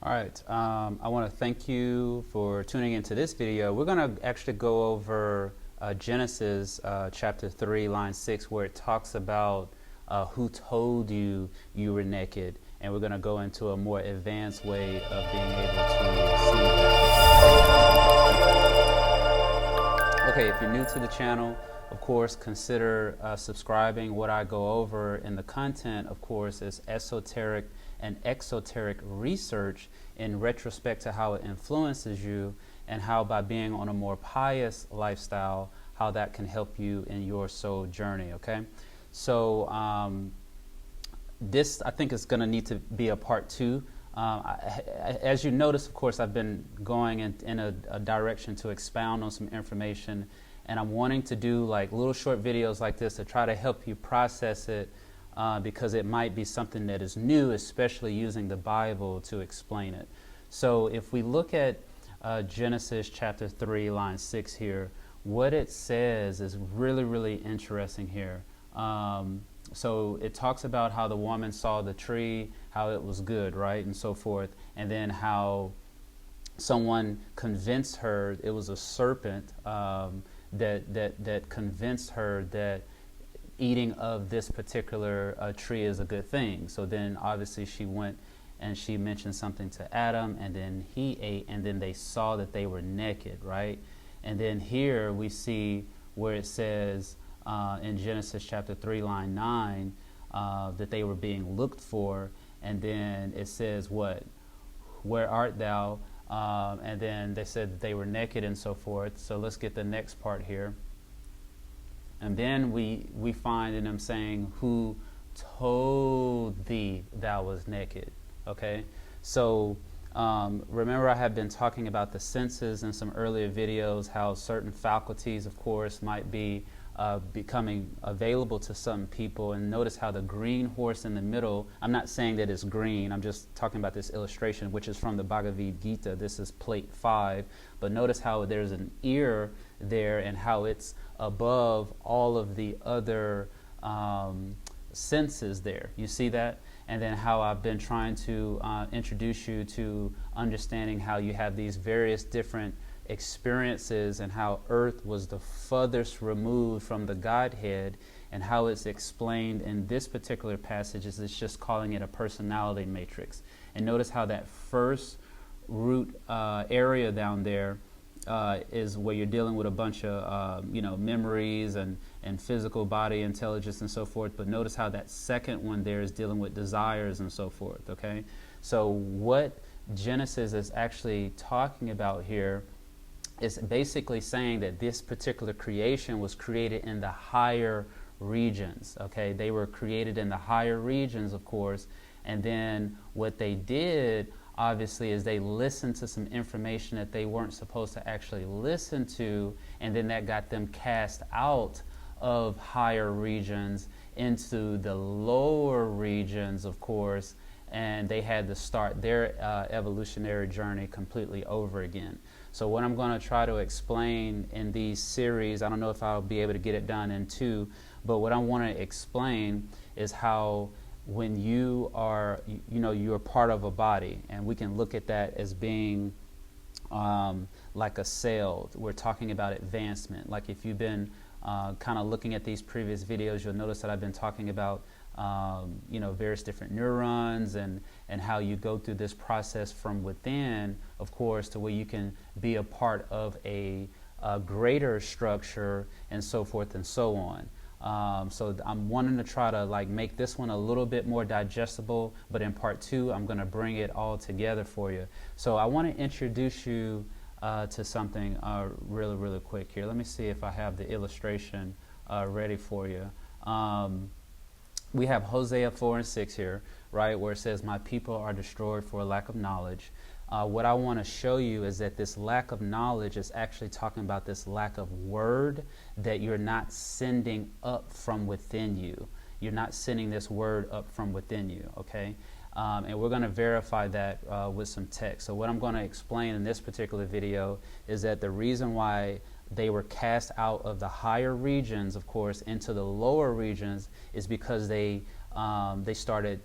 All right, I want to thank you for tuning into this video. We're going to actually go over Genesis chapter 3, line 6, where it talks about who told you you were naked. And we're going to go into a more advanced way of being able to see that. Okay, if you're new to the channel, of course, consider subscribing. What I go over in the content, of course, is esoteric and exoteric research in retrospect to how it influences you and how by being on a more pious lifestyle, how that can help you in your soul journey, okay? So this, I think, is going to need to be a part 2. As you notice, of course, I've been going in a direction to expound on some information, and I'm wanting to do like little short videos like this to try to help you process it, because it might be something that is new, especially using the Bible to explain it. So if we look at Genesis chapter 3, line 6 here, what it says is really, really interesting here. So it talks about how the woman saw the tree, how it was good, right, and so forth, and then how someone convinced her, it was a serpent, that convinced her that eating of this particular tree is a good thing. So then obviously she went and she mentioned something to Adam, and then he ate, and then they saw that they were naked, right? And then here we see where it says in Genesis chapter 3, line 9, that they were being looked for, and then it says what? Where art thou? And then they said that they were naked and so forth. So let's get the next part here. And then we find in them saying, who told thee thou was naked? Okay, so remember I have been talking about the senses in some earlier videos, how certain faculties, of course, might be becoming available to some people. And notice how the green horse in the middle, I'm not saying that it's green, I'm just talking about this illustration, which is from the Bhagavad Gita. This is plate 5. But notice how there's an ear there and how it's above all of the other senses there. You see that? And then how I've been trying to introduce you to understanding how you have these various different experiences and how earth was the furthest removed from the Godhead, and how it's explained in this particular passage is it's just calling it a personality matrix. And notice how that first root area down there is where you're dealing with a bunch of memories and physical body intelligence and so forth. But notice how that second one there is dealing with desires and so forth. Okay, so what Genesis is actually talking about here is basically saying that this particular creation was created in the higher regions. Okay, they were created in the higher regions, of course, and then what they did obviously is they listened to some information that they weren't supposed to actually listen to, and then that got them cast out of higher regions into the lower regions, of course, and they had to start their evolutionary journey completely over again. So what I'm going to try to explain in these series, I don't know if I'll be able to get it done in 2, but what I want to explain is how when you are, you're part of a body, and we can look at that as being like a cell. We're talking about advancement. Like if you've been kind of looking at these previous videos, you'll notice that I've been talking about various different neurons and how you go through this process from within, of course, to where you can be a part of a greater structure and so forth and so on. So I'm wanting to try to like make this one a little bit more digestible, but in part 2 I'm going to bring it all together for you. So I want to introduce you to something really, really quick here. Let me see if I have the illustration ready for you. We have Hosea 4 and 6 here, right, where it says, my people are destroyed for a lack of knowledge. What I want to show you is that this lack of knowledge is actually talking about this lack of word that you're not sending up from within you. You're not sending this word up from within you, okay? And we're going to verify that with some text. So what I'm going to explain in this particular video is that the reason why they were cast out of the higher regions, of course, into the lower regions is because they started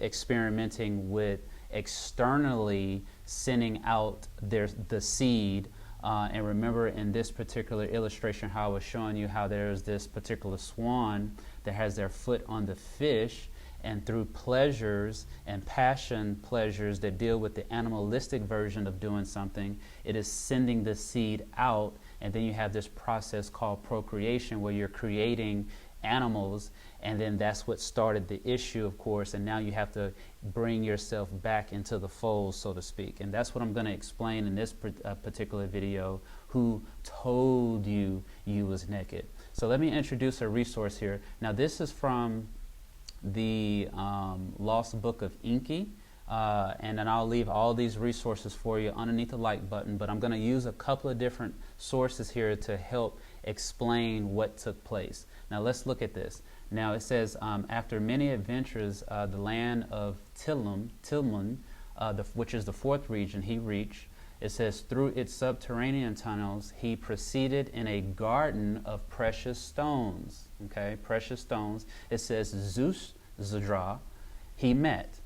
experimenting with externally sending out the seed. And remember in this particular illustration how I was showing you how there's this particular swan that has their foot on the fish, and through pleasures and passion pleasures that deal with the animalistic version of doing something, it is sending the seed out. And then you have this process called procreation where you're creating animals, and then that's what started the issue, of course, and now you have to bring yourself back into the fold, so to speak. And that's what I'm going to explain in this particular video. Who told you you was naked? So let me introduce a resource here. Now this is from the Lost Book of Enki, and then I'll leave all these resources for you underneath the like button, but I'm going to use a couple of different sources here to help explain what took place. Now let's look at this. Now it says, after many adventures, the land of Tilmun, which is the fourth region he reached, it says, through its subterranean tunnels, he proceeded in a garden of precious stones. Okay, precious stones. It says, Zeus Zadra, he met.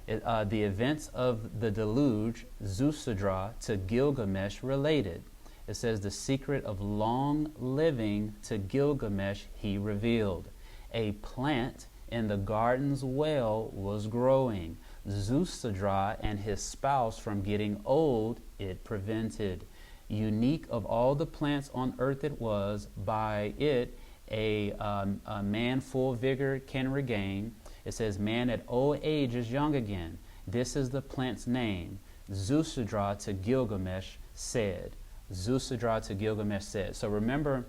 The events of the deluge, Zeus Zadra, to Gilgamesh related. It says, the secret of long living to Gilgamesh he revealed. A plant in the garden's well was growing. Zeus Zadra and his spouse from getting old it prevented. Unique of all the plants on earth it was, by it a man full vigor can regain. It says, man at old age is young again. This is the plant's name. Zeus Zadra to Gilgamesh said. Zeus Zadra to Gilgamesh said. So remember,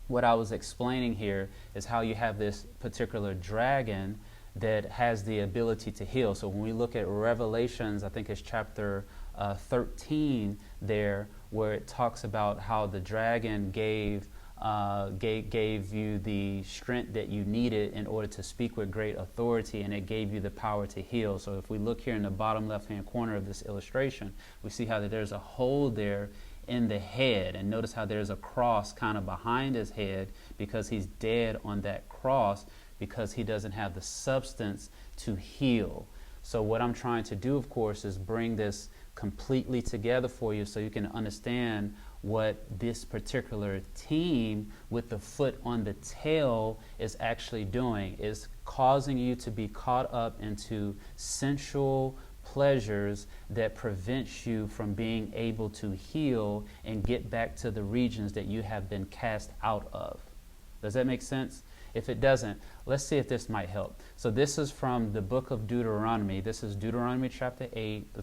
what I was explaining here is how you have this particular dragon that has the ability to heal. So when we look at Revelations, I think it's chapter 13 there, where it talks about how the dragon gave you the strength that you needed in order to speak with great authority, and it gave you the power to heal. So if we look here in the bottom left-hand corner of this illustration, we see how that there's a hole there in the head, and notice how there's a cross kind of behind his head, because he's dead on that cross, because he doesn't have the substance to heal. So what I'm trying to do, of course, is bring this completely together for you so you can understand what this particular team with the foot on the tail is actually doing, is causing you to be caught up into sensual pleasures that prevents you from being able to heal and get back to the regions that you have been cast out of. Does that make sense? If it doesn't, let's see if this might help. So this is from the book of Deuteronomy. This is Deuteronomy chapter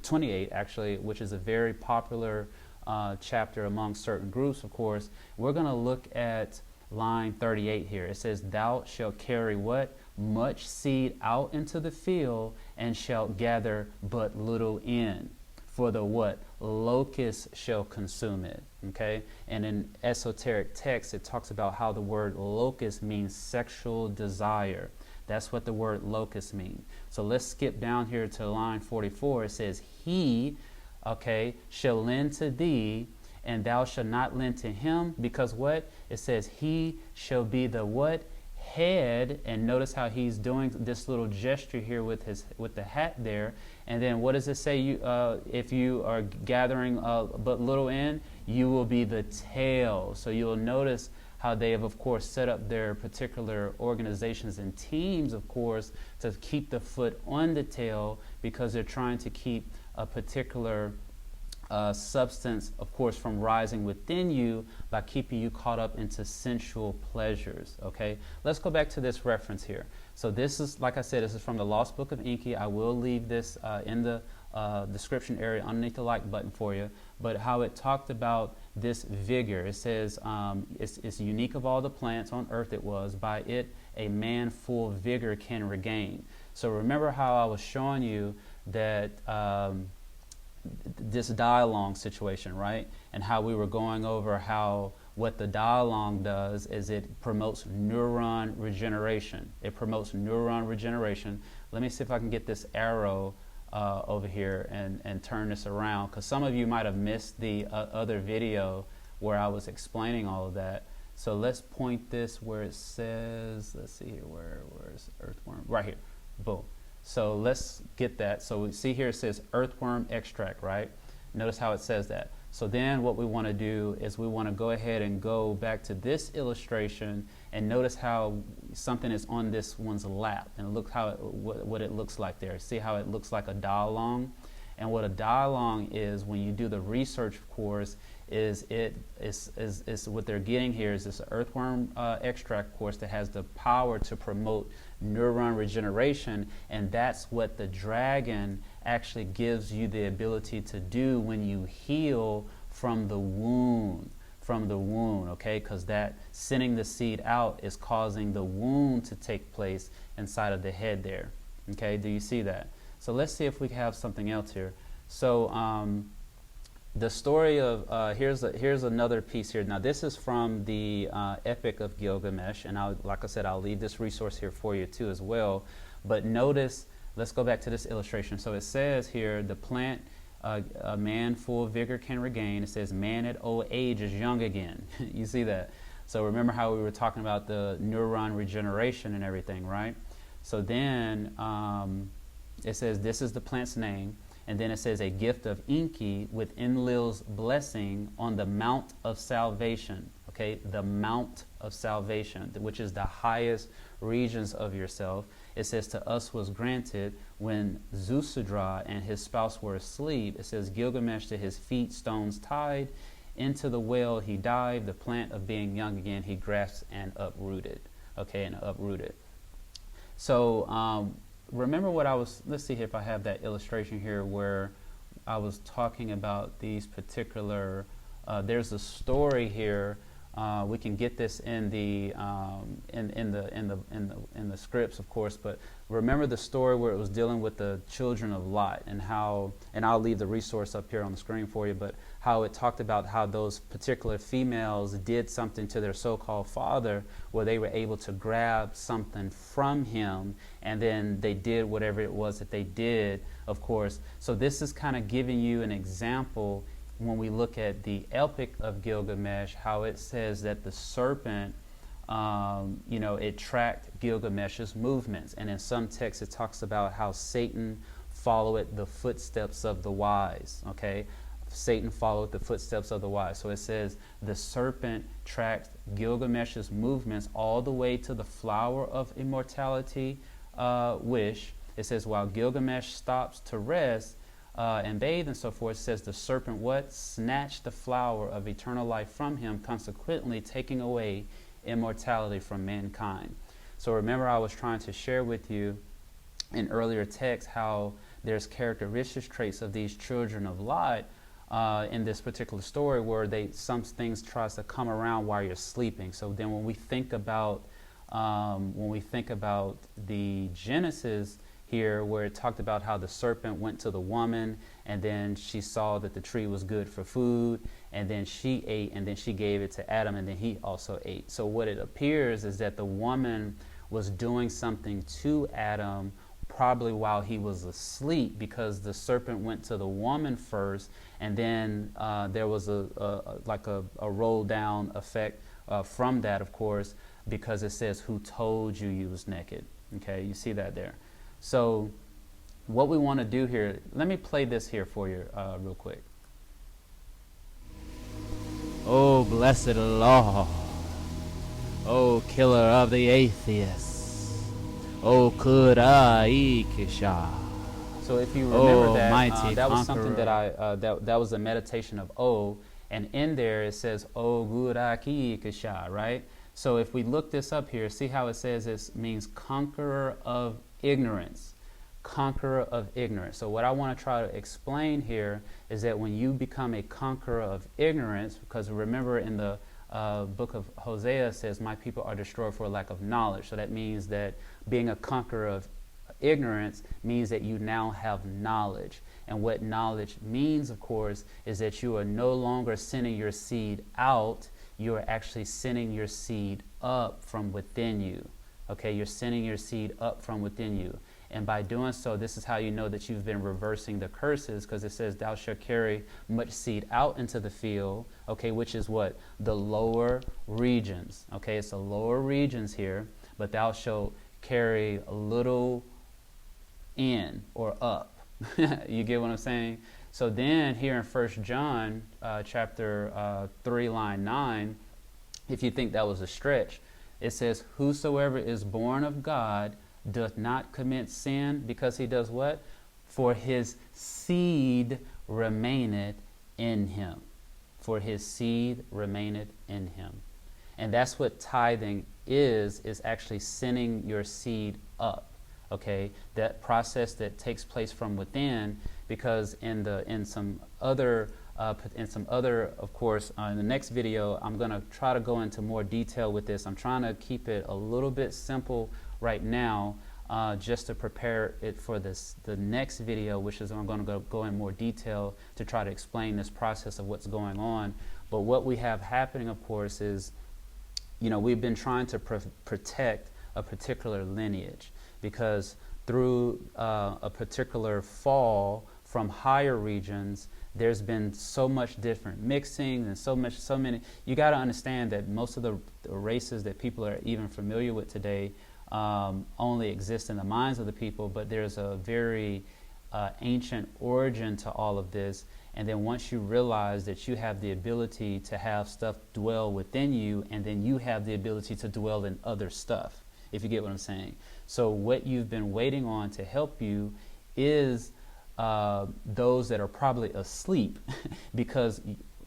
28 actually, which is a very popular chapter among certain groups, of course. We're going to look at line 38 here. It says, thou shalt carry what? Much seed out into the field, and shalt gather but little in. For the what? Locusts shall consume it. Okay? And in esoteric texts, it talks about how the word locust means sexual desire. That's what the word locust means. So let's skip down here to line 44. It says, he, okay, shall lend to thee, and thou shalt not lend to him, because what? It says, he shall be the what? Head. And notice how he's doing this little gesture here with the hat there. And then what does it say? If you are gathering but little in, you will be the tail. So you'll notice how they have, of course, set up their particular organizations and teams, of course, to keep the foot on the tail, because they're trying to keep a particular substance, of course, from rising within you by keeping you caught up into sensual pleasures. Okay, let's go back to this reference here. So this is, like I said, this is from the Lost Book of Enki. I will leave this in the description area underneath the like button for you. But how it talked about this vigor, it says it's unique of all the plants on earth it was, by it a man full vigor can regain. So remember how I was showing you that this dialogue situation, right? And how we were going over how what the dialogue does is it promotes neuron regeneration. It promotes neuron regeneration. Let me see if I can get this arrow over here and turn this around, because some of you might have missed the other video where I was explaining all of that. So let's point this where it says, let's see here, where's earthworm? Right here. Boom. So let's get that. So we see here it says earthworm extract, right? Notice how it says that. So then what we want to do is we want to go ahead and go back to this illustration and notice how something is on this one's lap, and look how what it looks like there. See how it looks like a dialogue? And what a dialogue is, when you do the research course, is what they're getting here is this earthworm extract course that has the power to promote neuron regeneration, and that's what the dragon actually gives you the ability to do when you heal from the wound. Okay, because that sending the seed out is causing the wound to take place inside of the head there. Okay, do you see that? So let's see if we have something else here. So the story of here's another piece here. Now this is from the Epic of Gilgamesh, and like I said, I'll leave this resource here for you too as well. But notice, let's go back to this illustration. So it says here, the plant a man full of vigor can regain. It says, man at old age is young again. You see that? So remember how we were talking about the neuron regeneration and everything, right? So then it says, this is the plant's name. And then it says, a gift of Enki with Enlil's blessing on the Mount of Salvation. Okay, the Mount of Salvation, which is the highest regions of yourself. It says, to us was granted when Zusudra and his spouse were asleep. It says, Gilgamesh to his feet stones tied. Into the well he dived. The plant of being young again he grasped and uprooted. Okay, and uprooted. So remember what I was, let's see if I have that illustration here where I was talking about these particular, there's a story here. We can get this in the scripts, of course, but remember the story where it was dealing with the children of Lot, and how, and I'll leave the resource up here on the screen for you, but how it talked about how those particular females did something to their so-called father where they were able to grab something from him, and then they did whatever it was that they did, of course. So this is kind of giving you an example when we look at the Epic of Gilgamesh, how it says that the serpent, it tracked Gilgamesh's movements. And in some texts, it talks about how Satan followed the footsteps of the wise. Okay, Satan followed the footsteps of the wise. So it says the serpent tracked Gilgamesh's movements all the way to the flower of immortality wish. It says while Gilgamesh stops to rest, and bathe and so forth, says the serpent what? Snatched the flower of eternal life from him, consequently taking away immortality from mankind. So remember, I was trying to share with you in earlier texts how there's characteristic traits of these children of Lot in this particular story where some things tries to come around while you're sleeping. So then when we think about the Genesis here, where it talked about how the serpent went to the woman, and then she saw that the tree was good for food, and then she ate, and then she gave it to Adam, and then he also ate. So what it appears is that the woman was doing something to Adam probably while he was asleep, because the serpent went to the woman first, and then there was a roll down effect from that, of course, because it says, who told you you was naked? Okay, you see that there. So what we want to do here, let me play this here for you real quick. Oh, blessed Lord. Oh, killer of the atheists. Oh, Kudai-Kisha. So if you remember that was something that that was a meditation of O, and in there it says O Gudaki-Kisha, right? So if we look this up here, see how it says this means conqueror of ignorance. Conqueror of ignorance. So what I want to try to explain here is that when you become a conqueror of ignorance, because remember in the book of Hosea it says, my people are destroyed for lack of knowledge. So that means that being a conqueror of ignorance means that you now have knowledge. And what knowledge means, of course, is that you are no longer sending your seed out, you are actually sending your seed up from within you. Okay, you're sending your seed up from within you. And by doing so, this is how you know that you've been reversing the curses, because it says, thou shalt carry much seed out into the field, okay, which is what? The lower regions. Okay, it's the lower regions here, but thou shalt carry a little in or up. You get what I'm saying? So then here in 1 John chapter 3, line 9, if you think that was a stretch, it says, whosoever is born of God doth not commit sin, because he does what? For his seed remaineth in him. For his seed remaineth in him. And that's what tithing is actually sending your seed up. Okay, that process that takes place from within, because in some other, of course, in the next video, I'm going to try to go into more detail with this. I'm trying to keep it a little bit simple right now, just to prepare it for the next video, which is I'm going to go in more detail to try to explain this process of what's going on. But what we have happening, of course, is, we've been trying to protect a particular lineage, because through a particular fall from higher regions, there's been so much different mixing and so many. You got to understand that most of the races that people are even familiar with today only exist in the minds of the people, but there's a very ancient origin to all of this. And then once you realize that you have the ability to have stuff dwell within you, and then you have the ability to dwell in other stuff, if you get what I'm saying. So what you've been waiting on to help you is those that are probably asleep because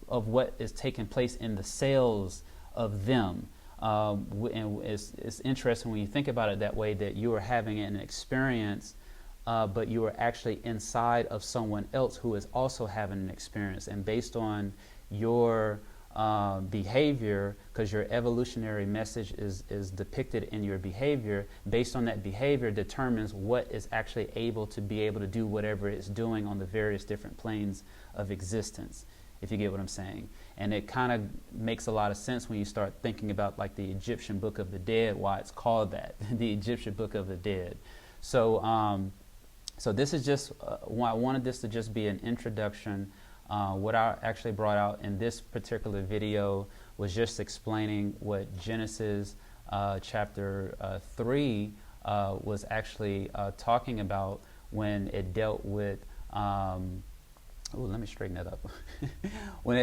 of what is taking place in the cells of them. And it's interesting when you think about it that way, that you are having an experience, but you are actually inside of someone else who is also having an experience. And based on your behavior, because your evolutionary message is depicted in your behavior, based on that behavior determines what is actually able to do whatever it's doing on the various different planes of existence, if you get what I'm saying. And it kind of makes a lot of sense when you start thinking about like the Egyptian Book of the Dead, why it's called that, the Egyptian Book of the Dead. So so this is just why I wanted this to just be an introduction. What I actually brought out in this particular video was just explaining what Genesis chapter 3 was actually talking about when it dealt with. Let me straighten that up. when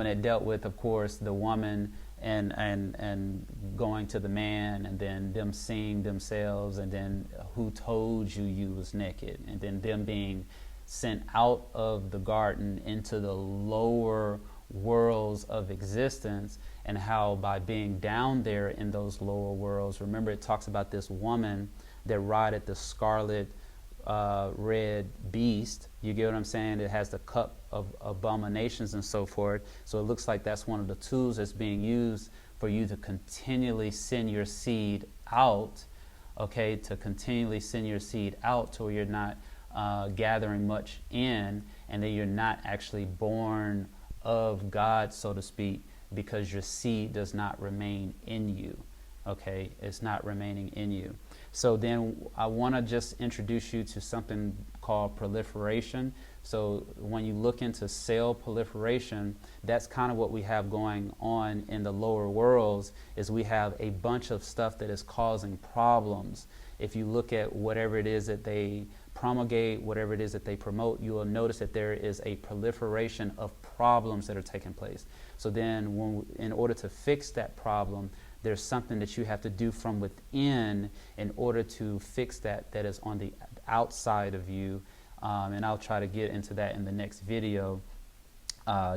it dealt with, of course, the woman and going to the man, and then them seeing themselves, and then who told you was naked, and then them being sent out of the garden into the lower worlds of existence, and how by being down there in those lower worlds, remember it talks about this woman that rided the scarlet red beast. You get what I'm saying? It has the cup of abominations and so forth. So it looks like that's one of the tools that's being used for you to continually send your seed out, okay, to continually send your seed out to where you're not gathering much in, and then you're not actually born of God, so to speak, because your seed does not remain in you. Okay, it's not remaining in you. So then I want to just introduce you to something called proliferation. So when you look into cell proliferation, that's kind of what we have going on in the lower worlds, is we have a bunch of stuff that is causing problems. If you look at whatever it is that they promulgate, whatever it is that they promote, you will notice that there is a proliferation of problems that are taking place. So then in order to fix that problem, there's something that you have to do from within in order to fix that is on the outside of you. And I'll try to get into that in the next video,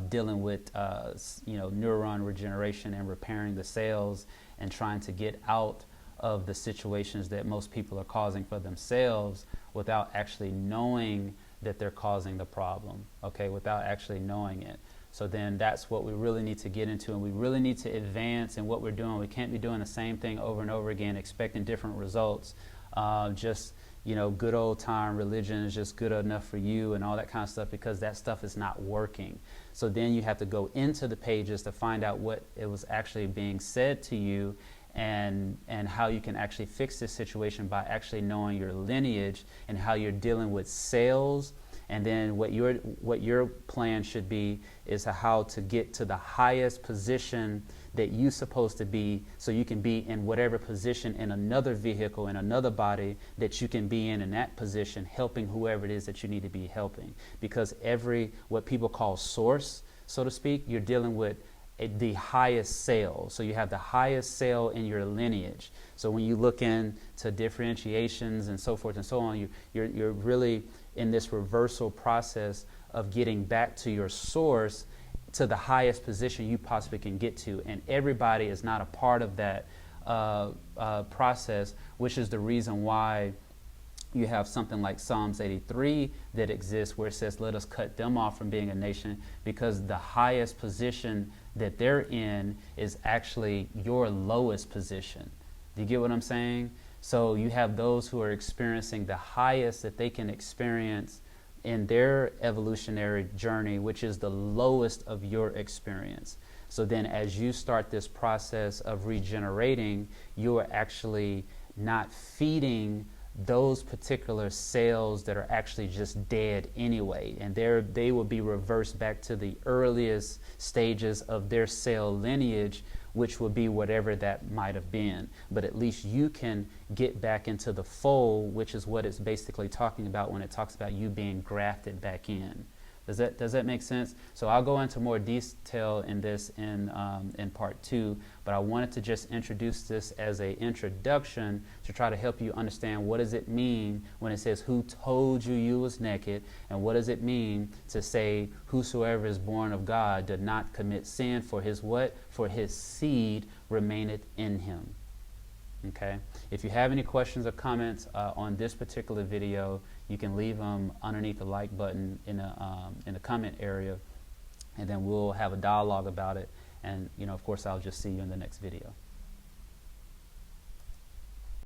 dealing with neuron regeneration and repairing the cells, and trying to get out of the situations that most people are causing for themselves without actually knowing that they're causing the problem, okay, without actually knowing it. So then that's what we really need to get into, and we really need to advance in what we're doing. We can't be doing the same thing over and over again, expecting different results. Good old time religion is just good enough for you and all that kind of stuff, because that stuff is not working. So then you have to go into the pages to find out what it was actually being said to you, and how you can actually fix this situation by actually knowing your lineage and how you're dealing with cells. And then what your plan should be is how to get to the highest position that you're supposed to be, so you can be in whatever position in another vehicle, in another body that you can be in that position, helping whoever it is that you need to be helping. Because every, what people call source, so to speak, you're dealing with the highest cell. So you have the highest cell in your lineage. So when you look into differentiations and so forth and so on, you're really in this reversal process of getting back to your source, to the highest position you possibly can get to. And everybody is not a part of that process, which is the reason why you have something like Psalms 83 that exists, where it says, let us cut them off from being a nation, because the highest position that they're in is actually your lowest position. Do you get what I'm saying? So you have those who are experiencing the highest that they can experience in their evolutionary journey, which is the lowest of your experience. So then as you start this process of regenerating, you are actually not feeding those particular cells that are actually just dead anyway, and they will be reversed back to the earliest stages of their cell lineage, which will be whatever that might have been. But at least you can get back into the fold, which is what it's basically talking about when it talks about you being grafted back in. Does that make sense? So I'll go into more detail in this in part 2, but I wanted to just introduce this as an introduction to try to help you understand, what does it mean when it says, who told you you was naked, and what does it mean to say, whosoever is born of God did not commit sin, for his what? For his seed remaineth in him. Okay. If you have any questions or comments on this particular video, you can leave them underneath the like button in the comment area, and then we'll have a dialogue about it. And of course, I'll just see you in the next video.